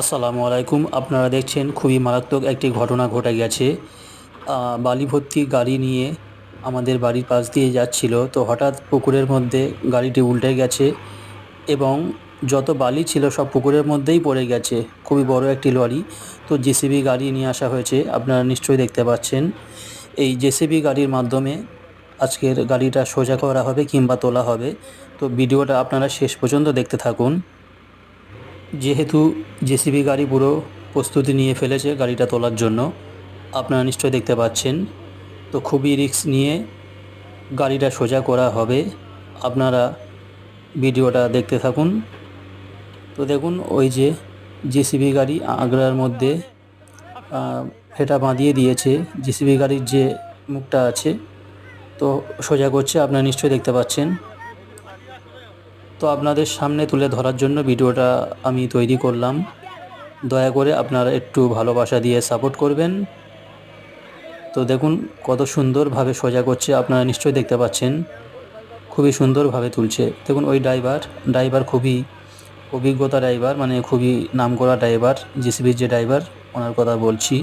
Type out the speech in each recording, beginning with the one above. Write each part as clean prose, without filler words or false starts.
আসসালামু আলাইকুম। আপনারা দেখছেন খুবই মারাত্মক একটি ঘটনা ঘটে গেছে। বালি ভর্তি গাড়ি নিয়ে আমাদের বাড়ির পাশ দিয়ে যাচ্ছিল, তো হঠাৎ পুকুরের মধ্যে গাড়িটি উল্টে গেছে এবং যত বালি ছিল সব পুকুরের মধ্যেই পড়ে গেছে। খুবই বড় একটি লরি, তো জেসিবি গাড়ি নিয়ে আসা হয়েছে, আপনারা নিশ্চয়ই দেখতে পাচ্ছেন। এই জেসিবি গাড়ির মাধ্যমে আজকের গাড়িটা সোজা করা হবে কিংবা তোলা হবে। তো ভিডিওটা আপনারা শেষ পর্যন্ত দেখতে থাকুন। যেহেতু জেসিবি গাড়ি পুরো প্রস্তুতি নিয়ে ফেলেছে গাড়িটা তোলার জন্য, আপনারা নিশ্চয়ই দেখতে পাচ্ছেন। তো খুবই রিস্ক নিয়ে গাড়িটা সোজা করা হবে, আপনারা ভিডিওটা দেখতে থাকুন। তো দেখুন, ওই যে জেসিবি গাড়ি আগড়ার মধ্যে ফেটা বাঁধিয়ে দিয়েছে। জেসিবি গাড়ির যে মুখটা আছে, তো সোজা করছে, আপনারা নিশ্চয়ই দেখতে পাচ্ছেন। তো আপনাদের সামনে তুলে ধরার জন্য ভিডিওটা আমি তৈরি করলাম। দয়া করে আপনারা একটু ভালোবাসা দিয়ে সাপোর্ট করবেন। তো দেখুন কত সুন্দরভাবে সোজা করছে, আপনারা নিশ্চয়ই দেখতে পাচ্ছেন। খুবই সুন্দরভাবে তুলছে। দেখুন ওই ড্রাইভার খুবই অভিজ্ঞতা ড্রাইভার, মানে খুবই নামকরা ড্রাইভার, জেসিবির যে ড্রাইভার ওনার কথা বলছি।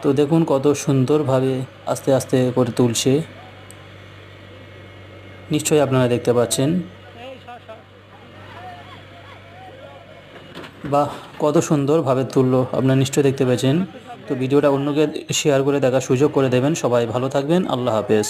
তো দেখুন কত সুন্দরভাবে আস্তে আস্তে করে তুলছে, নিশ্চয়ই আপনারা দেখতে পাচ্ছেন। বাহ, কত সুন্দরভাবে তুললো, আপনারা নিশ্চয়ই দেখতে পেয়েছেন। তো ভিডিওটা অন্যকে শেয়ার করে দেখার সুযোগ করে দেবেন। সবাই ভালো থাকবেন। আল্লাহ হাফেজ।